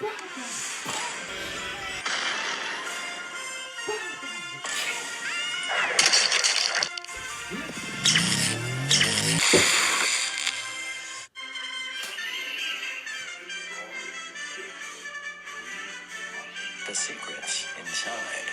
The secrets inside.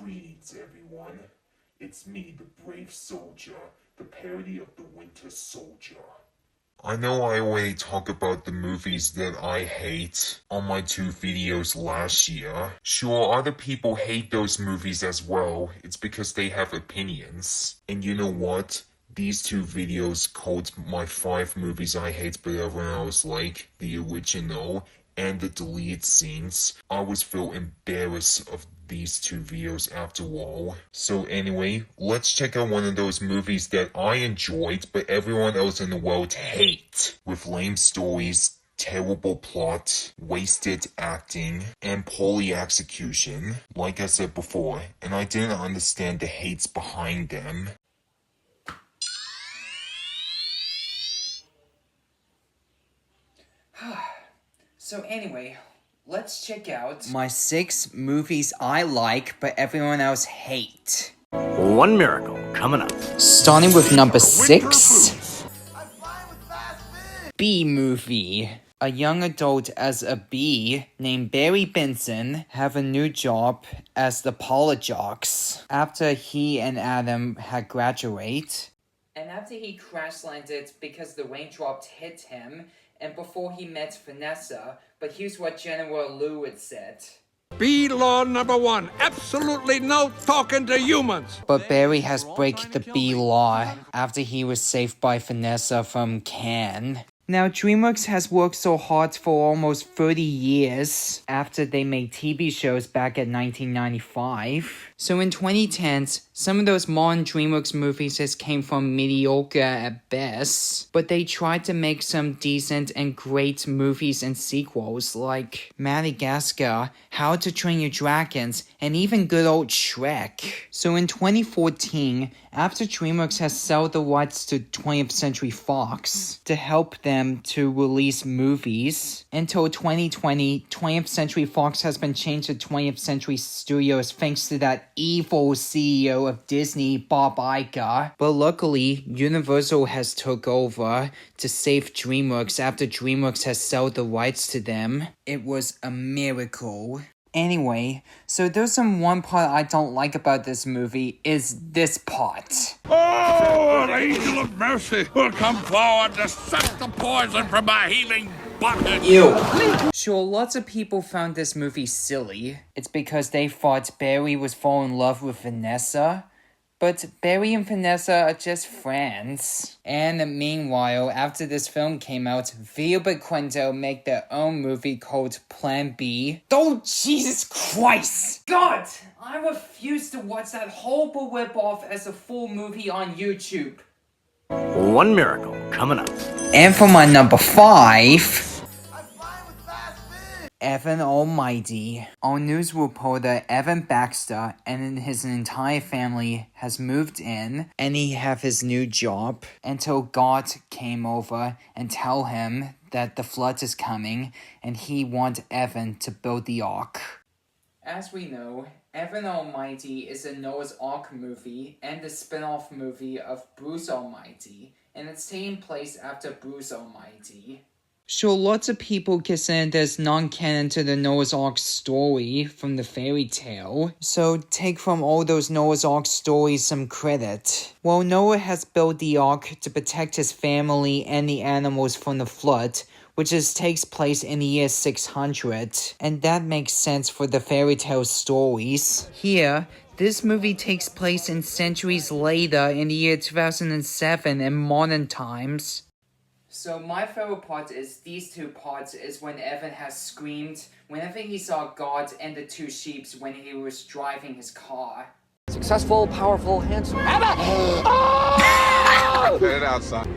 Greetings, everyone. It's me, the Brave Soldier, the parody of the Winter Soldier. I know I already talked about the movies that I hate on my 2 videos last year. Sure, other people hate those movies as well. It's because they have opinions. And you know what? These 2 videos called my 5 movies I hate but everyone else like, the original and the deleted scenes. I always feel embarrassed of these 2 videos after all. So anyway, let's check out one of those movies that I enjoyed but everyone else in the world hate. With lame stories, terrible plot, wasted acting, and poorly execution, like I said before, and I didn't understand the hates behind them. So anyway, let's check out my 6 movies I like but everyone else hate. One miracle coming up. Starting with number 6. B movie. A young adult as a bee named Barry Benson have a new job as the Polajocks after he and Adam had graduate. And after he crash landed because the raindrops hit him and before he met Vanessa, but here's what General Lewis said. B law number 1, absolutely no talking to humans. But Barry has break the B law after he was saved by Vanessa from Can. Now, DreamWorks has worked so hard for almost 30 years after they made TV shows back in 1995. So in 2010s, some of those modern DreamWorks movies just came from mediocre at best, but they tried to make some decent and great movies and sequels like Madagascar, How to Train Your Dragons, and even good old Shrek. So in 2014, after DreamWorks has sold the rights to 20th Century Fox to help them to release movies, until 2020, 20th Century Fox has been changed to 20th Century Studios thanks to that evil CEO of Disney, Bob Iger. But luckily, Universal has took over to save DreamWorks after DreamWorks has sold the rights to them. It was a miracle. Anyway, so there's one part I don't like about this movie is this part. Oh, an angel of mercy will come forward to suck the poison from my healing bucket. Ew. Sure, lots of people found this movie silly. It's because they thought Barry was falling in love with Vanessa. But Barry and Vanessa are just friends. And meanwhile, after this film came out, Phoebe and Quinto make their own movie called Plan B. Oh, Jesus Christ! God! I refuse to watch that horrible ripoff as a full movie on YouTube. One miracle coming up. And for my number 5... Evan Almighty. Our news reporter Evan Baxter and his entire family has moved in and he have his new job until God came over and tell him that the flood is coming and he want Evan to build the ark. As we know, Evan Almighty is a Noah's Ark movie and a spin-off movie of Bruce Almighty, and it's taking place after Bruce Almighty. Sure, lots of people consider this non-canon to the Noah's Ark story from the fairy tale, so take from all those Noah's Ark stories some credit. While Noah has built the ark to protect his family and the animals from the flood, takes place in the year 600, and that makes sense for the fairy tale stories. Here, this movie takes place in centuries later in the year 2007 in modern times. So my favorite part is these two parts is when Evan has screamed whenever he saw God and the two sheeps when he was driving his car. Successful, powerful, handsome. Get it out, son.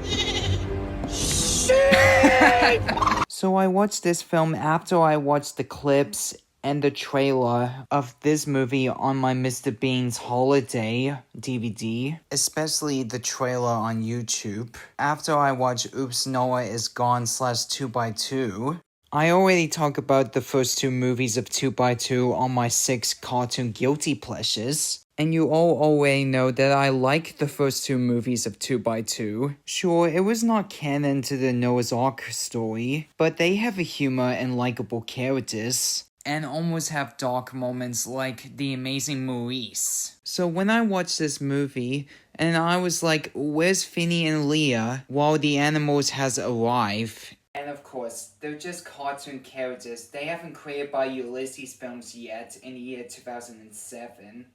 So I watched this film after I watched the clips and the trailer of this movie on my Mr. Bean's Holiday DVD, especially the trailer on YouTube. After I watched Oops, Noah Is Gone / 2x2, I already talked about the first two movies of 2x2 on my 6 cartoon guilty pleasures. And you all already know that I like the first two movies of 2x2. Sure, it was not canon to the Noah's Ark story, but they have a humor and likable characters, and almost have dark moments like the amazing Maurice. So when I watched this movie, and I was like, where's Finny and Leah while the animals has arrived? And of course, they're just cartoon characters. They haven't created by Ulysses Films yet in the year 2007.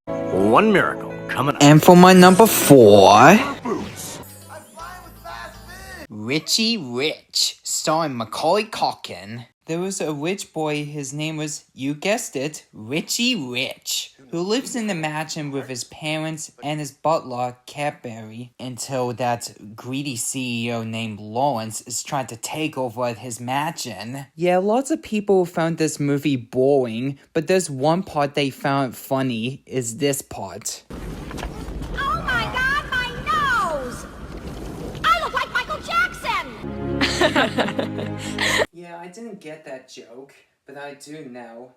One miracle coming up. And for my number 4, Richie Rich, starring Macaulay Culkin. There was a rich boy, his name was, you guessed it, Richie Rich, who lives in the mansion with his parents and his butler, Cadbury, until that greedy CEO named Lawrence is trying to take over his mansion. Yeah, lots of people found this movie boring, but there's one part they found funny, is this part. Oh my God, my nose! I look like Michael Jackson! Yeah, I didn't get that joke, but I do now.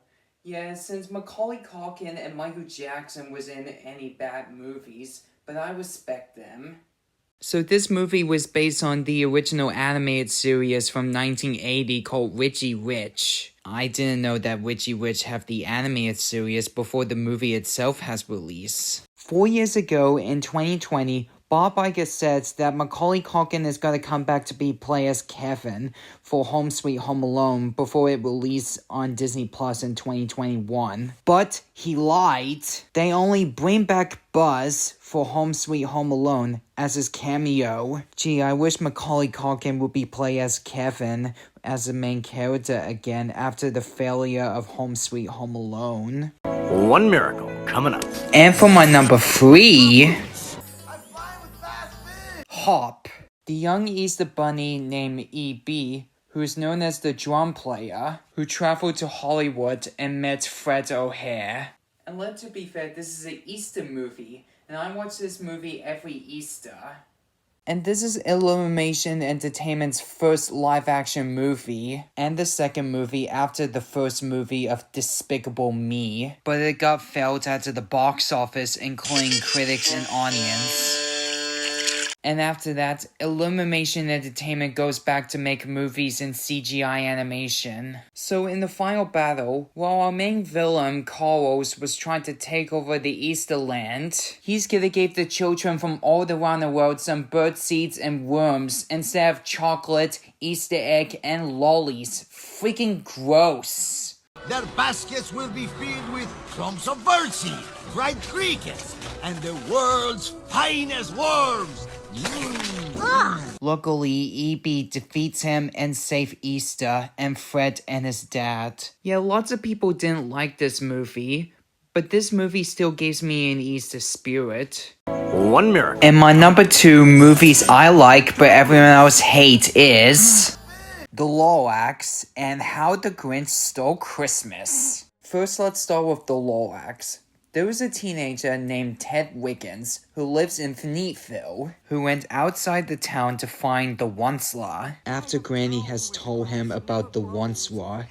Yeah, since Macaulay Culkin and Michael Jackson was in any bad movies, but I respect them. So this movie was based on the original animated series from 1980 called Richie Rich. I didn't know that Richie Rich have the animated series before the movie itself has released. 4 years ago, in 2020, Bob Iger said that Macaulay Culkin is going to come back to play as Kevin for Home Sweet Home Alone before it released on Disney Plus in 2021. But he lied. They only bring back Buzz for Home Sweet Home Alone as his cameo. Gee, I wish Macaulay Culkin would be played as Kevin as the main character again after the failure of Home Sweet Home Alone. One miracle coming up. And for my number 3... Hop, the young Easter Bunny named E.B., who is known as the drum player, who traveled to Hollywood and met Fred O'Hare. And let to be fair, this is an Easter movie, and I watch this movie every Easter. And this is Illumination Entertainment's first live-action movie, and the second movie after the first movie of Despicable Me, but it got failed at the box office, including critics and audience. And after that, Illumination Entertainment goes back to make movies in CGI animation. So in the final battle, while our main villain, Carlos, was trying to take over the Easter land, he's gonna give the children from all around the world some bird seeds and worms instead of chocolate, Easter egg, and lollies. Freaking gross. Their baskets will be filled with clumps of birdseed, dried crickets, and the world's finest worms. Luckily, E.B. defeats him and saves Easter and Fred and his dad. Yeah, lots of people didn't like this movie, but this movie still gives me an Easter spirit. One miracle. And my number 2 movies I like but everyone else hates is The Lorax and How the Grinch Stole Christmas. First, let's start with The Lorax. There was a teenager named Ted Wiggins who lives in Phoenixville who went outside the town to find the Once-Law after Granny has told him about the Once-Law.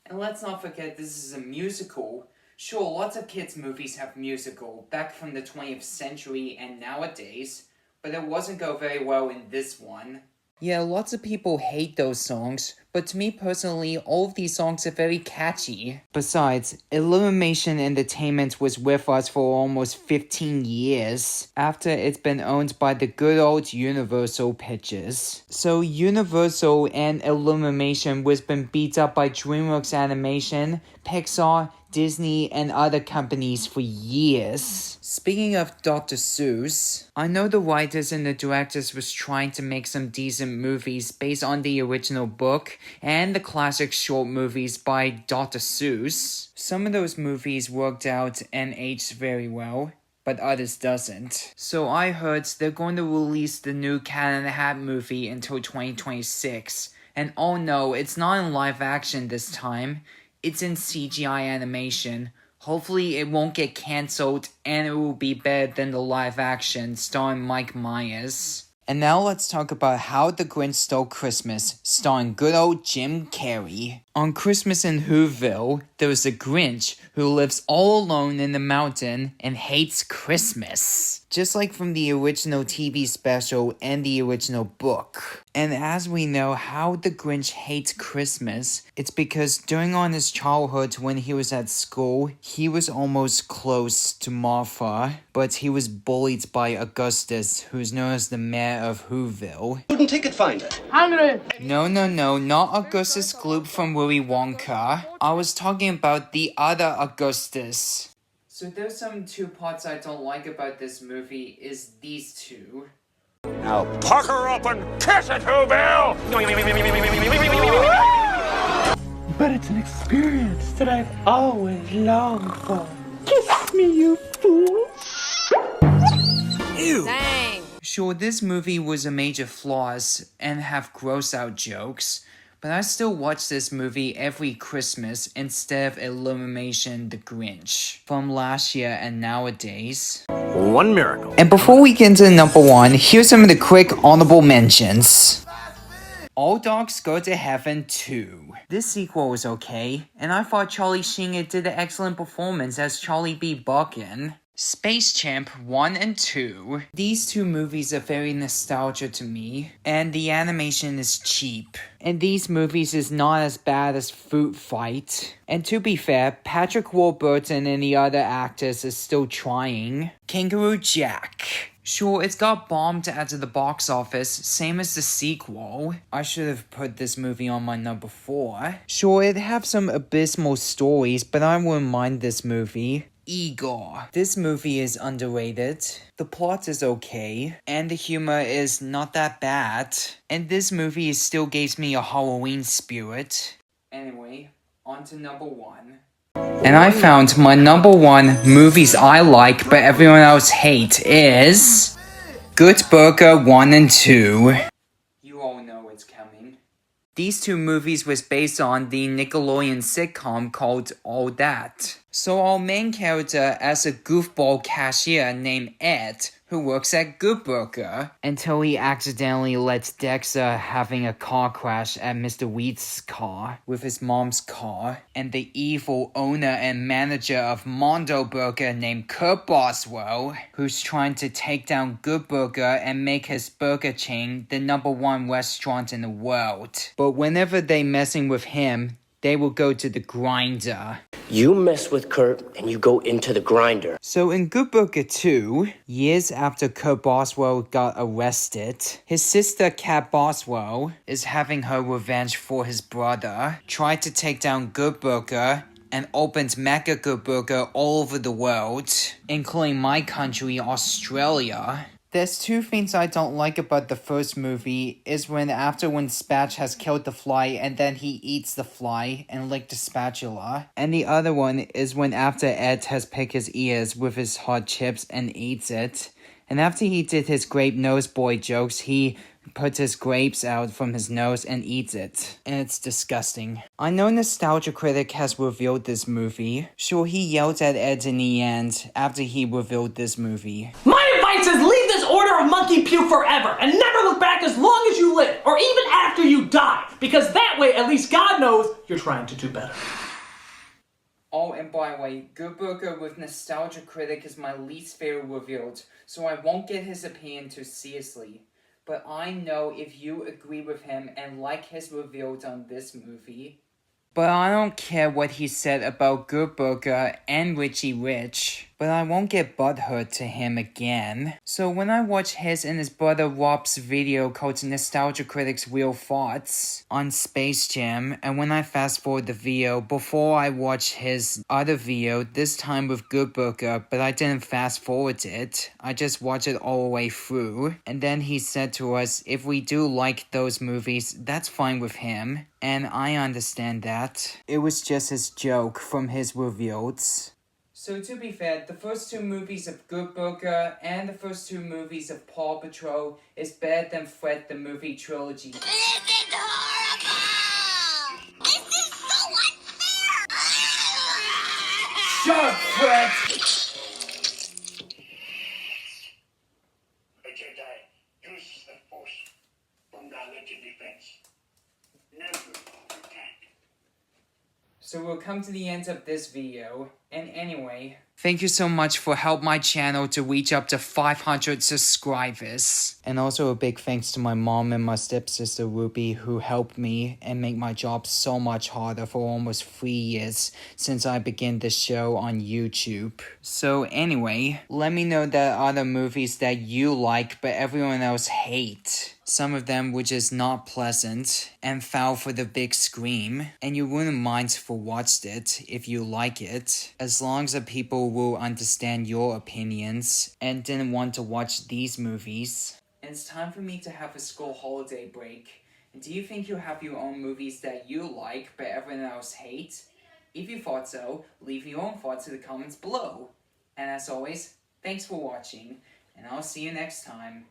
And let's not forget this is a musical. Sure, lots of kids' movies have musical back from the 20th century and nowadays, but it wasn't go very well in this one. Yeah, lots of people hate those songs, but to me personally, all of these songs are very catchy. Besides, Illumination Entertainment was with us for almost 15 years, after it's been owned by the good old Universal Pictures. So Universal and Illumination was been beat up by DreamWorks Animation, Pixar, Disney, and other companies for years. Speaking of Dr. Seuss, I know the writers and the directors was trying to make some decent movies based on the original book and the classic short movies by Dr. Seuss. Some of those movies worked out and aged very well, but others doesn't. So I heard they're going to release the new Cat in the Hat movie until 2026. And oh no, it's not in live action this time. It's in CGI animation. Hopefully it won't get cancelled and it will be better than the live action starring Mike Myers. And now let's talk about How the Grinch Stole Christmas, starring good old Jim Carrey. On Christmas in Whoville, there is a Grinch who lives all alone in the mountain and hates Christmas. Just like from the original TV special and the original book. And as we know, How the Grinch hates Christmas, it's because during on his childhood when he was at school, he was almost close to Martha, but he was bullied by Augustus, who's known as the mayor of Whoville. Student ticket finder. No, not Augustus Gloop from Willy Wonka. I was talking about the other Augustus. So there's some two parts I don't like about this movie is these two. Now pucker up and kiss it, Whoville! But it's an experience that I've always longed for. Kiss me, you fool! Ew! Dang. Sure, this movie was a major flaws and have gross out jokes, but I still watch this movie every Christmas instead of Illumination The Grinch from last year and nowadays. One miracle. And before we get into number one, here's some of the quick honorable mentions. All Dogs Go to Heaven 2. This sequel was okay, and I thought Charlie Sheen did an excellent performance as Charlie B. Buchan. Space Champ 1 and 2. These two movies are very nostalgic to me, and the animation is cheap. And these movies is not as bad as Food Fight. And to be fair, Patrick Warburton and the other actors is still trying. Kangaroo Jack. Sure, it's got bombed at the box office, same as the sequel. I should have put this movie on my number 4. Sure, it have some abysmal stories, but I wouldn't mind this movie. Igor. This movie is underrated. The plot is okay, and the humor is not that bad. And this movie still gives me a Halloween spirit. Anyway, on to number 1. And I found my number 1 movies I like but everyone else hate is Good Burger 1 and 2. You all know it's coming. These two movies was based on the Nickelodeon sitcom called All That. So our main character as a goofball cashier named Ed, who works at Good Burger, until he accidentally lets Dexter having a car crash at Mr. Wheat's car with his mom's car, and the evil owner and manager of Mondo Burger named Kurt Boswell, who's trying to take down Good Burger and make his burger chain the #1 restaurant in the world. But whenever they messing with him, they will go to the grinder. You mess with Kurt and you go into the grinder. So in Good Burger 2, years after Kurt Boswell got arrested, his sister Kat Boswell is having her revenge for his brother, tried to take down Good Burger, and opened Mega Good Burger all over the world, including my country, Australia. There's two things I don't like about the first movie is when Spatch has killed the fly and then he eats the fly and licked the spatula. And the other one is when after Ed has picked his ears with his hot chips and eats it. And after he did his grape nose boy jokes, he puts his grapes out from his nose and eats it. And it's disgusting. I know Nostalgia Critic has revealed this movie. Sure, he yelled at Ed in the end after he revealed this movie. My advice is leave this order of monkey puke forever and never look back as long as you live, or even after you die, because that way at least God knows you're trying to do better. Oh, and by the way, Good Burger with Nostalgia Critic is my least favorite revealed, so I won't get his opinion too seriously. but I know if you agree with him and like his reveals on this movie. But I don't care what he said about Good Burger and Richie Rich, but I won't get butthurt to him again. So when I watch his and his brother Rob's video called Nostalgia Critic's Real Thoughts on Space Jam, and when I fast forward the video before I watch his other video, this time with Good Burger, but I didn't fast forward it, I just watched it all the way through, and then he said to us, if we do like those movies, that's fine with him, and I understand that. It was just his joke from his reveals. So to be fair, the first two movies of Good Burger and the first two movies of Paw Patrol is better than Fred the Movie Trilogy. This is horrible! This is so unfair! Shut up, Fred! A Jedi, use the Force for knowledge and defense. Never attack. So we'll come to the end of this video, and anyway, thank you so much for helping my channel to reach up to 500 subscribers. And also a big thanks to my mom and my stepsister Ruby who helped me and make my job so much harder for almost 3 years since I began this show on YouTube. So anyway, let me know the other movies that you like but everyone else hate. Some of them which is not pleasant and foul for the big screen, and you wouldn't mind for watched it if you like it, as long as the people will understand your opinions and didn't want to watch these movies. And it's time for me to have a school holiday break. And do you think you have your own movies that you like but everyone else hates? If you thought so, leave your own thoughts in the comments below. And as always, thanks for watching, and I'll see you next time.